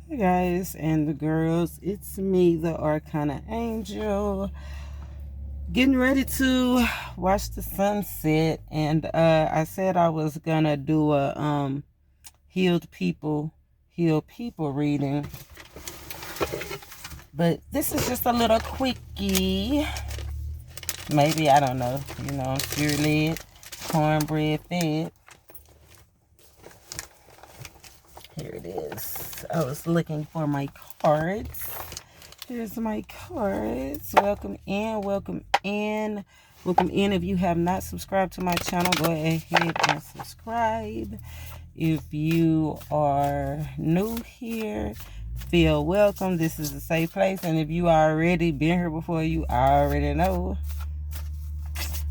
Hey guys and the girls, it's me, the ArcanaAngel, getting ready to watch the sunset. And I said I was gonna do a healed people reading, but this is just a little quickie. Maybe, I don't know. I'm spirit led, cornbread fed. Here it is. I was looking for my cards. Here's my cards. Welcome in, welcome in, welcome in. If you have not subscribed to my channel, go ahead and subscribe. If you are new here, feel welcome. This is a safe place. And if you already been here before, you already know.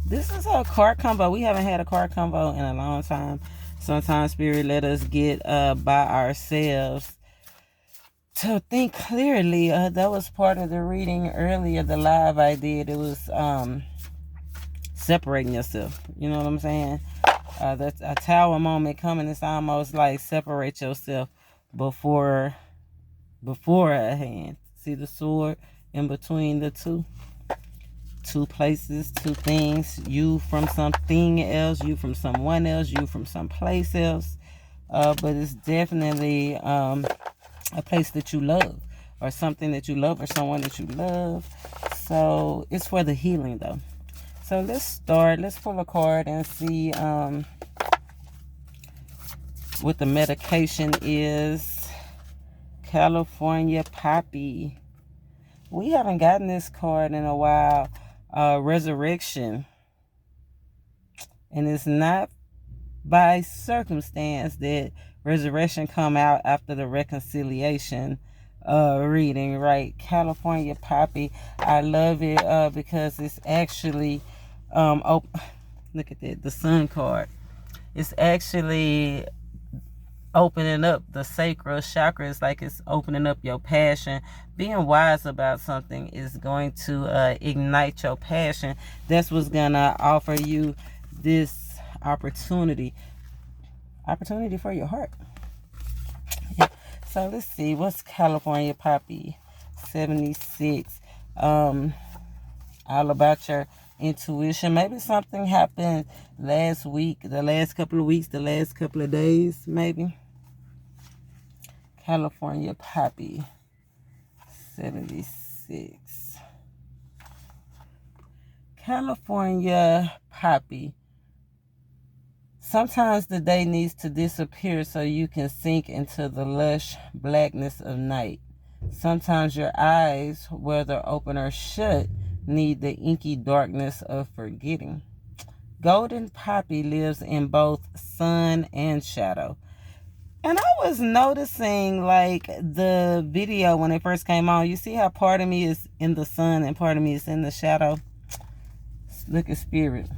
This is a card combo. We haven't had a card combo in a long time. Sometimes Spirit let us get by ourselves to think clearly. That was part of the reading earlier, the live I did. It was separating yourself. You know what I'm saying? That's a tower moment coming. It's almost like separate yourself before a hand. See the sword in between the two places, two things. You from something else, you from someone else, you from someplace else. But it's definitely a place that you love, or something that you love, or someone that you love. So it's for the healing though. So let's start. Let's pull a card and see what the medication is. California Poppy. We haven't gotten this card in a while. Resurrection. And it's not by circumstance that resurrection come out after the reconciliation reading, right? California Poppy. I love it because it's actually look at that, the sun card. It's actually opening up the sacral chakras, like it's opening up your passion. Being wise about something is going to ignite your passion. That's what's gonna offer you this opportunity for your heart. Yeah. So let's see, what's California Poppy 76? All about your intuition. Maybe something happened last week, the last couple of weeks, the last couple of days, maybe. California Poppy 76. California Poppy. Sometimes the day needs to disappear so you can sink into the lush blackness of night. Sometimes your eyes, whether open or shut, need the inky darkness of forgetting. Golden Poppy lives in both sun and shadow. And I was noticing, like, the video when it first came on. You see how part of me is in the sun and part of me is in the shadow? Look at Spirit.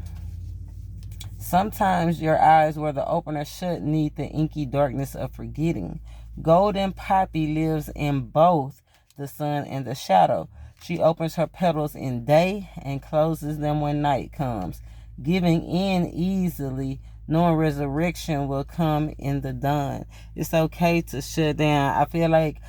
Sometimes your eyes, whether open or shut, need the inky darkness of forgetting. Golden Poppy lives in both the sun and the shadow. She opens her petals in day and closes them when night comes, giving in easily, knowing resurrection will come in the dawn. It's okay to shut down. I feel like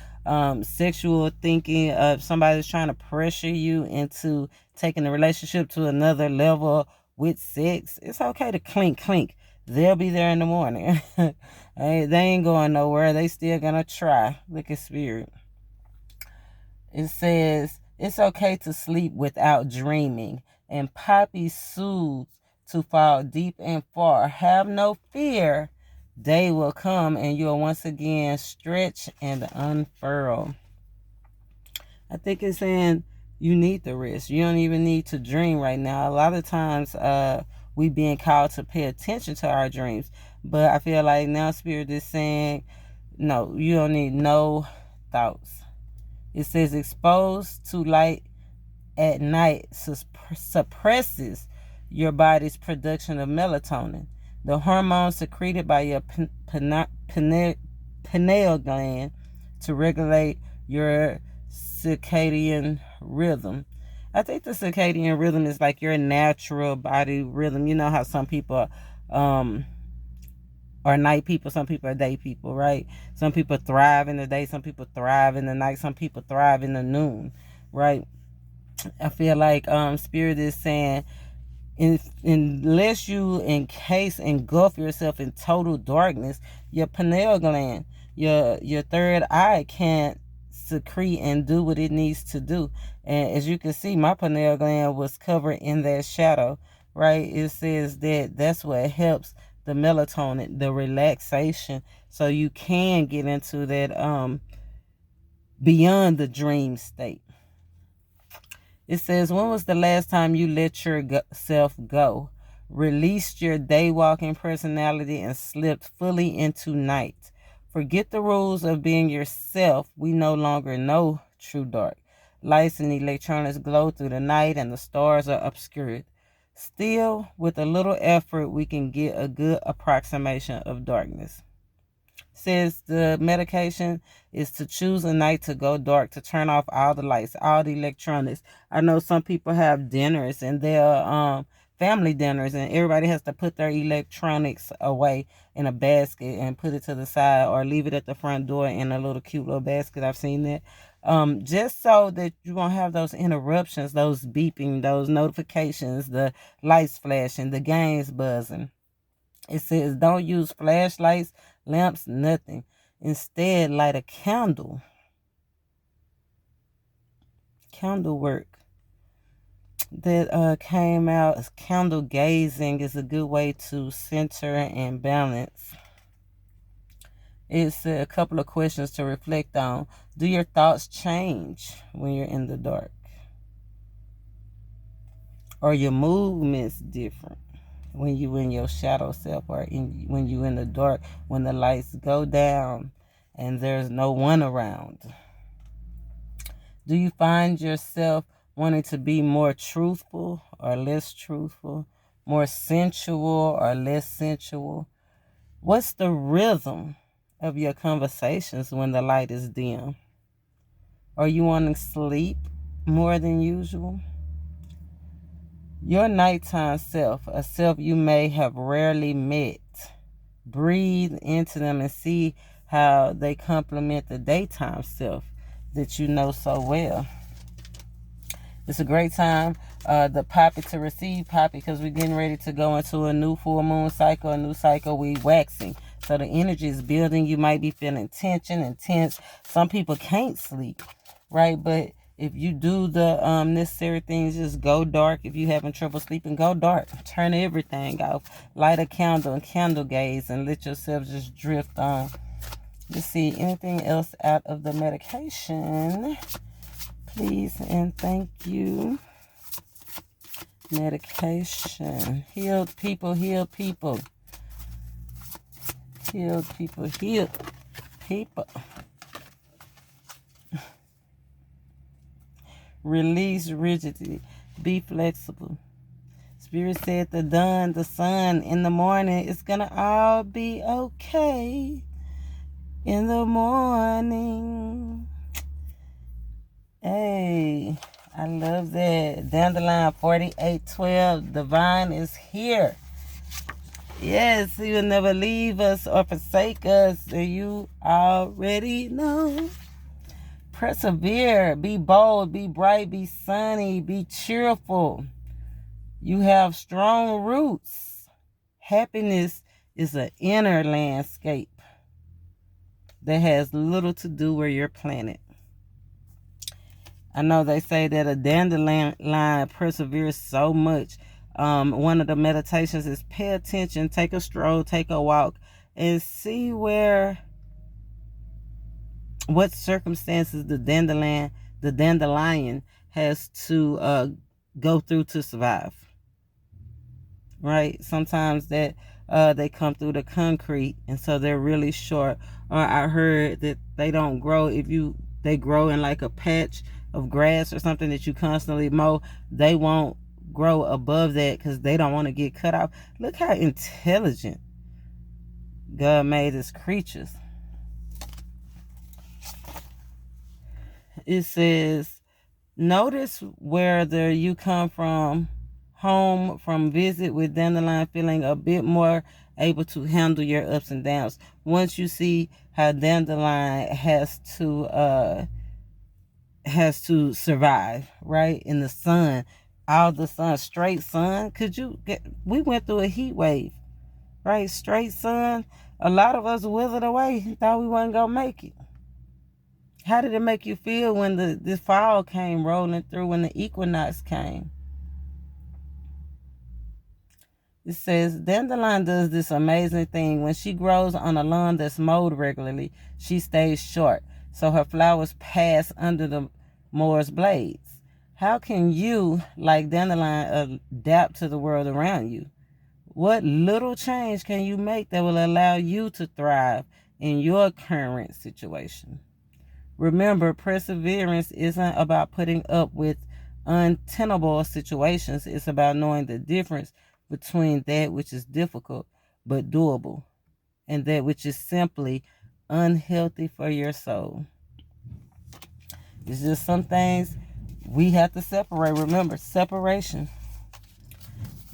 sexual thinking of somebody's trying to pressure you into taking the relationship to another level with sex. It's okay to clink. They'll be there in the morning. They ain't going nowhere. They still gonna try. Look at Spirit. It says it's okay to sleep without dreaming, and Poppy soothes to fall deep and far. Have no fear. Day will come and you'll once again stretch and unfurl. I think it's saying you need the rest. You don't even need to dream right now. A lot of times we being called to pay attention to our dreams. But I feel like now Spirit is saying, no, you don't need no thoughts. It says exposed to light at night suppresses your body's production of melatonin, the hormone secreted by your pineal gland to regulate your circadian rhythm. I think the circadian rhythm is like your natural body rhythm. You know how some people are Or night people. Some people are day people, right? Some people thrive in the day. Some people thrive in the night. Some people thrive in the noon, right? I feel like Spirit is saying, unless you engulf yourself in total darkness, your pineal gland, your third eye can't secrete and do what it needs to do. And as you can see, my pineal gland was covered in that shadow, right? It says that that's what helps the melatonin, the relaxation, so you can get into that beyond the dream state. It says, when was the last time you let yourself go, released your day-walking personality, and slipped fully into night? Forget the rules of being yourself. We no longer know true dark. Lights and electronics glow through the night, and the stars are obscured. Still, with a little effort, we can get a good approximation of darkness. Says the medication is to choose a night to go dark, to turn off all the lights, all the electronics. I know some people have dinners, and they're family dinners, and everybody has to put their electronics away in a basket and put it to the side, or leave it at the front door in a little cute little basket. I've seen that. Just so that you won't have those interruptions, those beeping, those notifications, the lights flashing, the games buzzing. It says don't use flashlights, lamps, nothing. Instead, light a candle. Candle work that came out as candle gazing is a good way to center and balance. It's a couple of questions to reflect on. Do your thoughts change when you're in the dark? Are your movements different when you in your shadow self, or when you in the dark, when the lights go down and there's no one around? Do you find yourself wanting to be more truthful or less truthful, more sensual or less sensual? What's the rhythm of your conversations when the light is dim? Are you wanting sleep more than usual? Your nighttime self, a self you may have rarely met, breathe into them and see how they complement the daytime self that you know so well. It's a great time, the poppy, to receive poppy, because we're getting ready to go into a new full moon cycle, a new cycle. We waxing. So the energy is building. You might be feeling tension and tense. Some people can't sleep, right? But if you do the necessary things, just go dark. If you're having trouble sleeping, go dark. Turn everything off. Light a candle and candle gaze and let yourself just drift on. Let's see, anything else out of the medication? Please and thank you. Medication. Healed people, healed people. Healed people, healed people. Release rigidity. Be flexible. Spirit said the dawn, the sun, in the morning, it's going to all be okay. In the morning. Hey, I love that. Dandelion 4812. Divine is here. Yes, he will never leave us or forsake us. You already know. Persevere. Be bold. Be bright. Be sunny. Be cheerful. You have strong roots. Happiness is an inner landscape that has little to do where you're planted. I know they say that a dandelion perseveres so much. One of the meditations is pay attention, take a stroll, take a walk, and see what circumstances the dandelion has to go through to survive. Right? Sometimes that they come through the concrete, and so they're really short. Or I heard that they don't grow they grow in like a patch of grass or something that you constantly mow. They won't grow above that because they don't want to get cut off. Look how intelligent God made his creatures. It says, notice whether you come from home from visit with dandelion, feeling a bit more able to handle your ups and downs. Once you see how dandelion has to survive, right? In the sun, all the sun, straight sun. We went through a heat wave, right? Straight sun. A lot of us withered away, thought we wasn't gonna make it. How did it make you feel when the fall came rolling through, when the equinox came? It says, dandelion does this amazing thing. When she grows on a lawn that's mowed regularly, she stays short, so her flowers pass under the mower's blades. How can you, like dandelion, adapt to the world around you? What little change can you make that will allow you to thrive in your current situation? Remember, perseverance isn't about putting up with untenable situations. It's about knowing the difference between that which is difficult but doable and that which is simply unhealthy for your soul. It's just some things we have to separate. Remember, separation.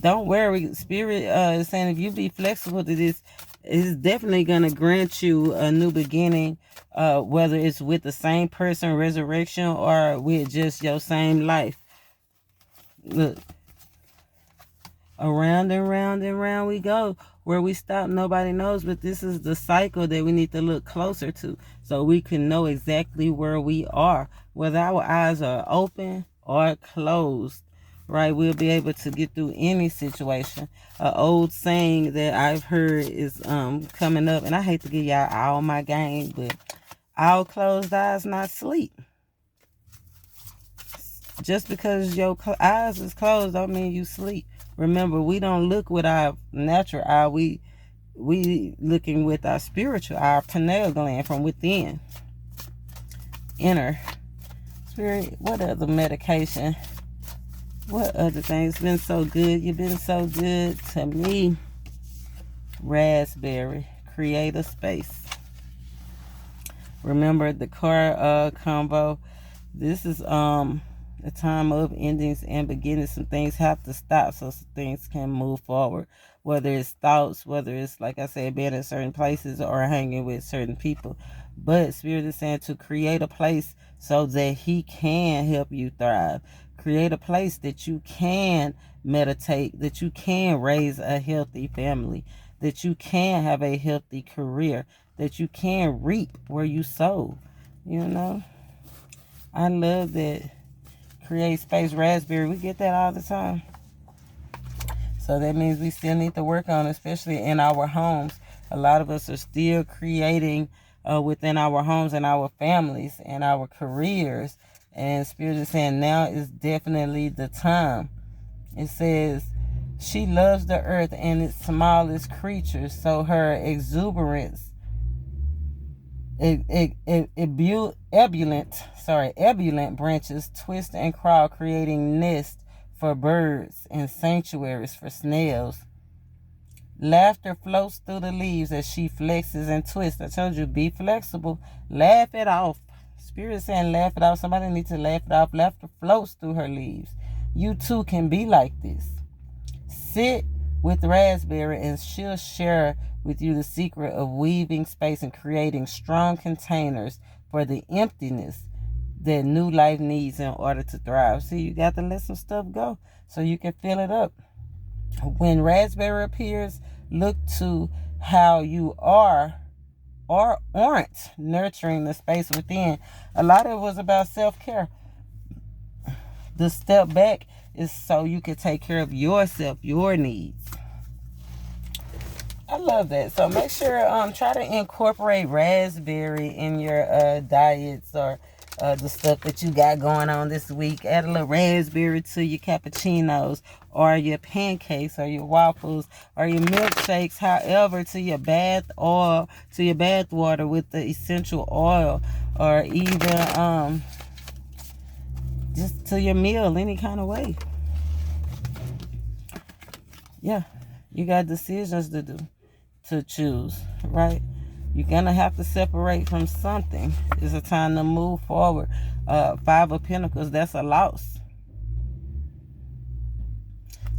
Don't worry. Spirit is saying if you be flexible to this, it's definitely going to grant you a new beginning, whether it's with the same person, resurrection, or with just your same life. Look. Around and round and round we go. Where we stop, nobody knows, but this is the cycle that we need to look closer to so we can know exactly where we are, whether our eyes are open or closed, right? We'll be able to get through any situation. An old saying that I've heard is coming up, and I hate to give y'all all my game, but all closed eyes not sleep. Just because your eyes is closed don't mean you sleep. Remember, we don't look with our natural eye. We looking with our spiritual eye, our pineal gland from within. Inner. Spirit, what other medication? What other things? Been so good. You've been so good to me. Raspberry. Create a space. Remember the car combo. This is a time of endings and beginnings. Some things have to stop so some things can move forward. Whether it's thoughts, whether it's, like I said, being in certain places or hanging with certain people. But Spirit is saying to create a place so that He can help you thrive. Create a place that you can meditate, that you can raise a healthy family, that you can have a healthy career, that you can reap where you sow. You know? I love that. Create space, raspberry. We get that all the time. So that means we still need to work on it, especially in our homes. A lot of us are still creating within our homes and our families and our careers. And Spirit is saying now is definitely the time. It says, she loves the earth and its smallest creatures, so her exuberance, ebullient branches twist and crawl, creating nests for birds and sanctuaries for snails. Laughter floats through the leaves as she flexes and twists. I told you, be flexible. Laugh it off. Spirit is saying laugh it off. Somebody needs to laugh it off. Laughter floats through her leaves. You too can be like this. Sit with Raspberry and she'll share with you the secret of weaving space and creating strong containers for the emptiness that new life needs in order to thrive. See, you got to let some stuff go so you can fill it up. When Raspberry appears, look to how you are or aren't nurturing the space within. A lot of it was about self-care. The step back is so you can take care of yourself, your needs. I love that. So make sure try to incorporate raspberry in your diets or the stuff that you got going on this week. Add a little raspberry to your cappuccinos or your pancakes or your waffles or your milkshakes, however, to your bath oil, to your bath water with the essential oil, or even just to your meal, any kind of way. Yeah, you got decisions to do, to choose, right? You're going to have to separate from something. It's a time to move forward. Five of Pentacles, that's a loss.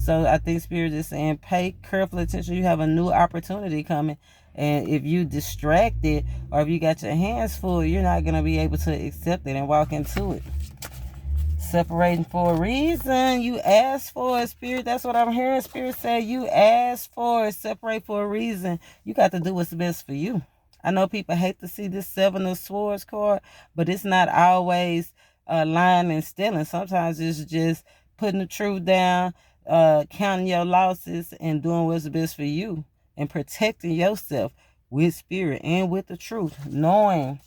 So I think Spirit is saying pay careful attention. You have a new opportunity coming. And if you distracted or if you got your hands full, you're not going to be able to accept it and walk into it. Separating for a reason. You asked for it, Spirit. That's what I'm hearing. Spirit say you asked for it. Separate for a reason. You got to do what's best for you. I know people hate to see this 7 of Swords card, but it's not always lying and stealing. Sometimes it's just putting the truth down, counting your losses, and doing what's best for you, and protecting yourself with Spirit and with the truth, knowing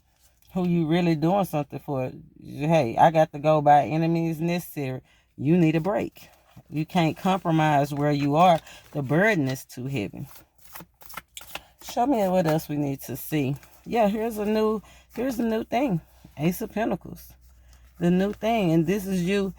who you really doing something for. Hey, I got to go by any means necessary. You need a break. You can't compromise where you are. The burden is too heavy. Show me what else we need to see. Yeah, here's a new thing. Ace of Pentacles. The new thing. And this is you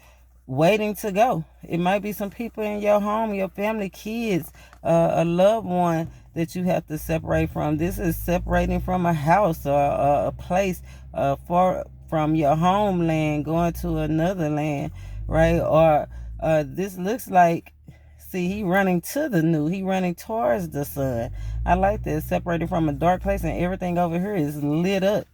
waiting to go. It might be some people in your home, your family, kids, a loved one that you have to separate from. This is separating from a house or a place from your homeland, going to another land, right? Or this looks like, see, he running to the new. He running towards the sun. I like this. Separated from a dark place, and everything over here is lit up,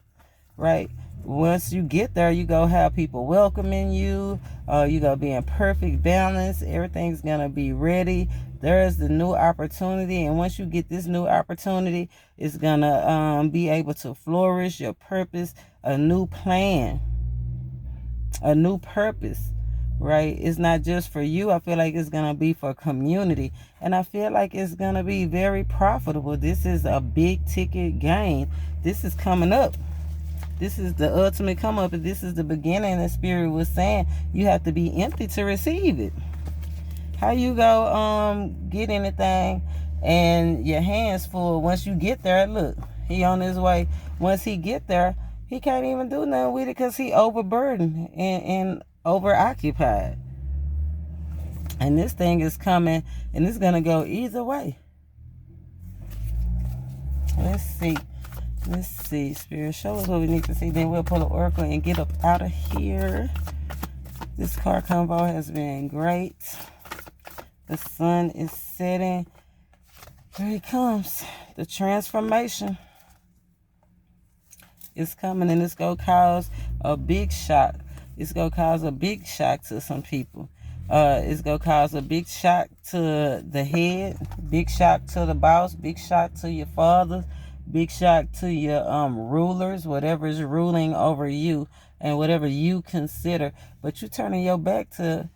right? Once you get there, you go have people welcoming you. You go be in perfect balance. Everything's going to be ready. There's the new opportunity. And once you get this new opportunity, it's going to be able to flourish your purpose, a new plan, a new purpose. Right? It's not just for you. I feel like it's going to be for community. And I feel like it's going to be very profitable. This is a big ticket gain. This is coming up. This is the ultimate come up. And this is the beginning. The Spirit was saying you have to be empty to receive it. How you go get anything and your hands full? Once you get there, look, he on his way. Once he get there, he can't even do nothing with it because he overburdened and overoccupied. And this thing is coming, and it's going to go either way. Let's see, Spirit, show us what we need to see. Then we'll pull an oracle and get up out of here. This card combo has been great. The sun is setting. Here he comes. The transformation is coming, and it's going to cause a big shock. It's going to cause a big shock to some people. It's going to cause a big shock to the head, big shock to the boss, big shock to your father, big shock to your rulers, whatever is ruling over you and whatever you consider. But you turning your back to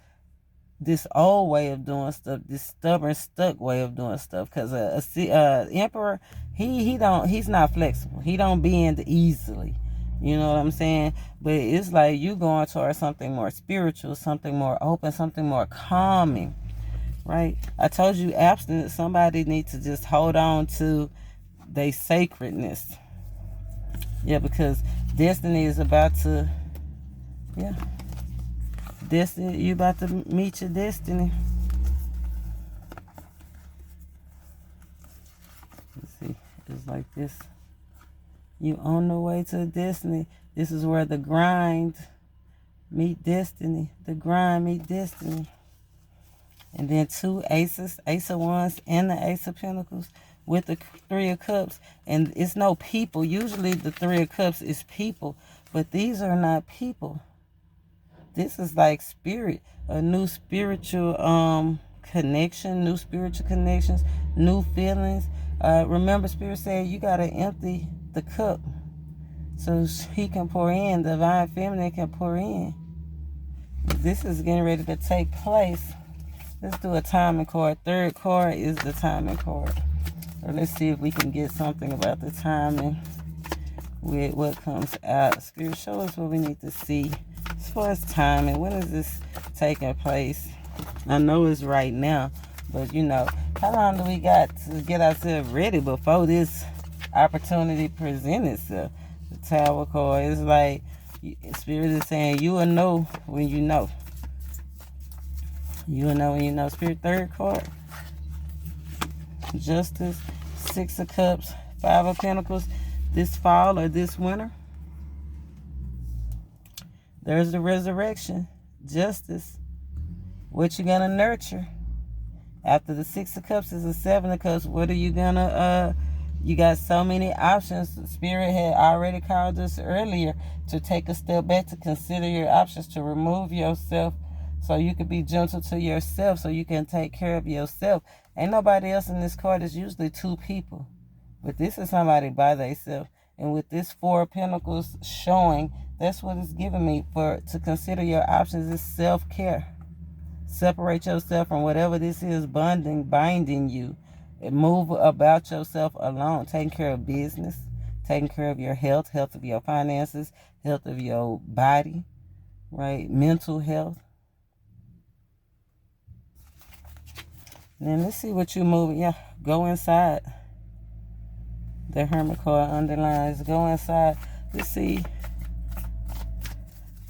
this old way of doing stuff, this stubborn, stuck way of doing stuff. Because emperor, he's not flexible. He don't bend easily. You know what I'm saying? But it's like you going towards something more spiritual, something more open, something more calming, right? I told you abstinence, somebody needs to just hold on to their sacredness. Yeah, because destiny is about to, destiny, you about to meet your destiny. Let's see, it's like this. You on the way to destiny. This is where the grind meet destiny. The grind meet destiny. And then 2 aces, Ace of Wands and the Ace of Pentacles with the 3 of Cups. And it's no people. Usually the 3 of Cups is people. But these are not people. This is like spirit. A new spiritual connection. New spiritual connections. New feelings. Remember, Spirit said you got to empty the cup so he can pour in. The divine feminine can pour in. This is getting ready to take place. Let's do a timing card. 3rd card is the timing card. So let's see if we can get something about the timing with what comes out. Spirit, show us what we need to see as far as timing. When is this taking place? I know it's right now, but you know, how long do we got to get ourselves ready before this opportunity presents itself? The Tower card is like, Spirit is saying you will know when you know. You will know when you know. Spirit, 3rd card, Justice, 6 of Cups, 5 of Pentacles. This fall or this winter, there's the resurrection, justice. What you gonna nurture? After the Six of Cups is the Seven of Cups. What are you gonna, you got so many options. Spirit had already called us earlier to take a step back, to consider your options, to remove yourself so you can be gentle to yourself, so you can take care of yourself. Ain't nobody else in this card. It's usually two people. But this is somebody by themselves. And with this Four of Pentacles showing, that's what it's giving me. To consider your options is self-care. Separate yourself from whatever this is binding you. And move about yourself alone. Taking care of business. Taking care of your health. Health of your finances. Health of your body. Right? Mental health. Then let's see what you're moving. Yeah, go inside. The Hermit card underlines. Go inside. Let's see.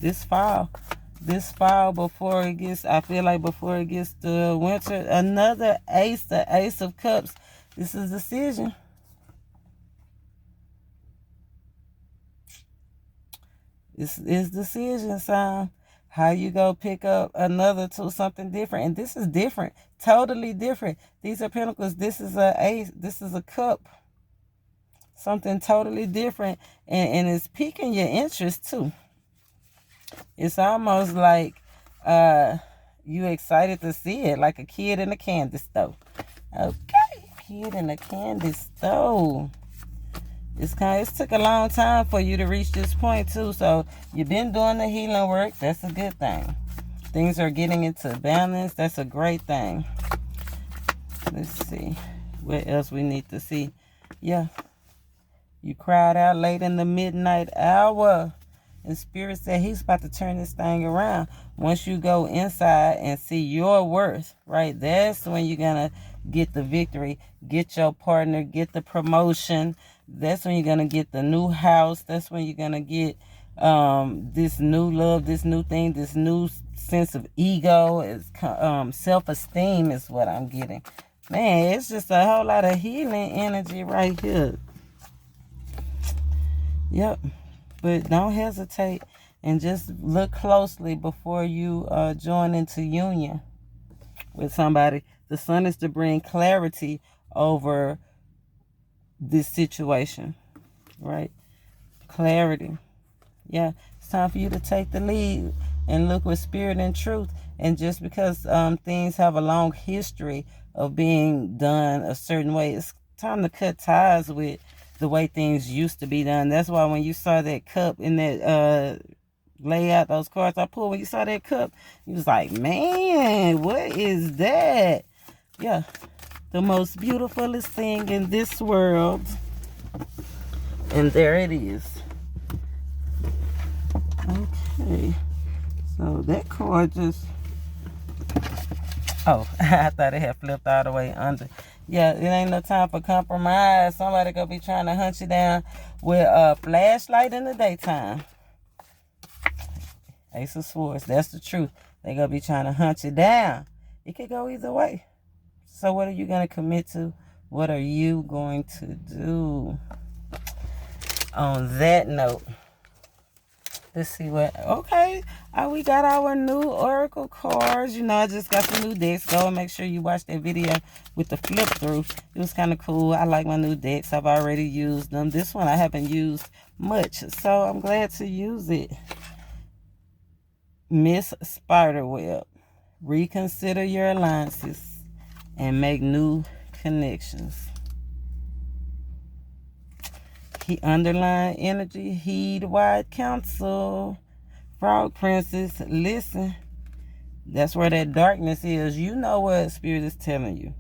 This fall before it gets, I feel like before it gets to winter, another ace, the Ace of Cups. This is decision. This is decision, son. How you go pick up another to something different. And this is different. Totally different. These are pentacles. This is a ace. This is a cup. Something totally different. And it's piquing your interest too. It's almost like you excited to see it. Like a kid in a candy store. Okay. Kid in a candy store. It took a long time for you to reach this point too. So you've been doing the healing work. That's a good thing. Things are getting into balance. That's a great thing. Let's see. What else we need to see? Yeah. You cried out late in the midnight hour. And Spirit said he's about to turn this thing around. Once you go inside and see your worth, right? That's when you're going to get the victory. Get your partner. Get the promotion. That's when you're going to get the new house. That's when you're going to get this new love, this new thing, this new sense of ego. Self-esteem is what I'm getting. Man, it's just a whole lot of healing energy right here. Yep. But don't hesitate and just look closely before you join into union with somebody. The Sun is to bring clarity over this situation, right? Clarity. Yeah, it's time for you to take the lead and look with spirit and truth. And just because things have a long history of being done a certain way, it's time to cut ties with the way things used to be done. That's why when you saw that cup in that layout, those cards I pulled, when you saw that cup, you was like, man, what is that? Yeah. The most beautifulest thing in this world. And there it is. Okay. So that card just... Oh, I thought it had flipped all the way under. Yeah, it ain't no time for compromise. Somebody gonna be trying to hunt you down with a flashlight in the daytime. Ace of Swords. That's the truth. They gonna be trying to hunt you down. It could go either way. So what are you going to commit to? What are you going to do? On that note, let's see what... Okay, we got our new Oracle cards. You know, I just got some new decks. Go and make sure you watch that video with the flip through. It was kind of cool. I like my new decks. I've already used them. This one I haven't used much, so I'm glad to use it. Miss Spiderweb. Reconsider your alliances and make new connections. Underlying energy, heed wide counsel. Frog Princess, listen. That's where that darkness is. You know what Spirit is telling you.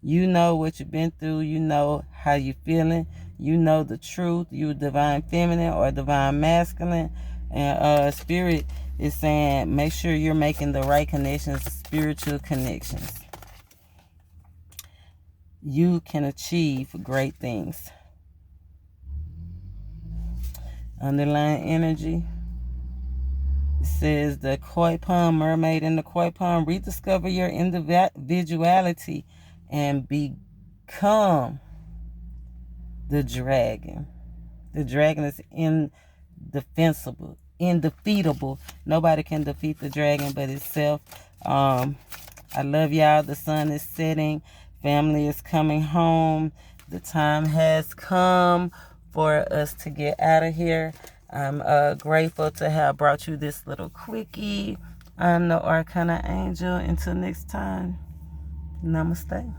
You know what you've been through. You know how you're feeling. You know the truth. You're divine feminine or divine masculine. And Spirit is saying make sure you're making the right connections, spiritual connections. You can achieve great things. Underlying energy. It says the koi pond, mermaid in the koi pond. Rediscover your individuality and become the dragon. The dragon is indefeatable. Nobody can defeat the dragon but itself. I love y'all. The sun is setting. Family is coming home. The time has come for us to get out of here. I'm grateful to have brought you this little quickie. I'm the ArcanaAngel. Until next time, namaste.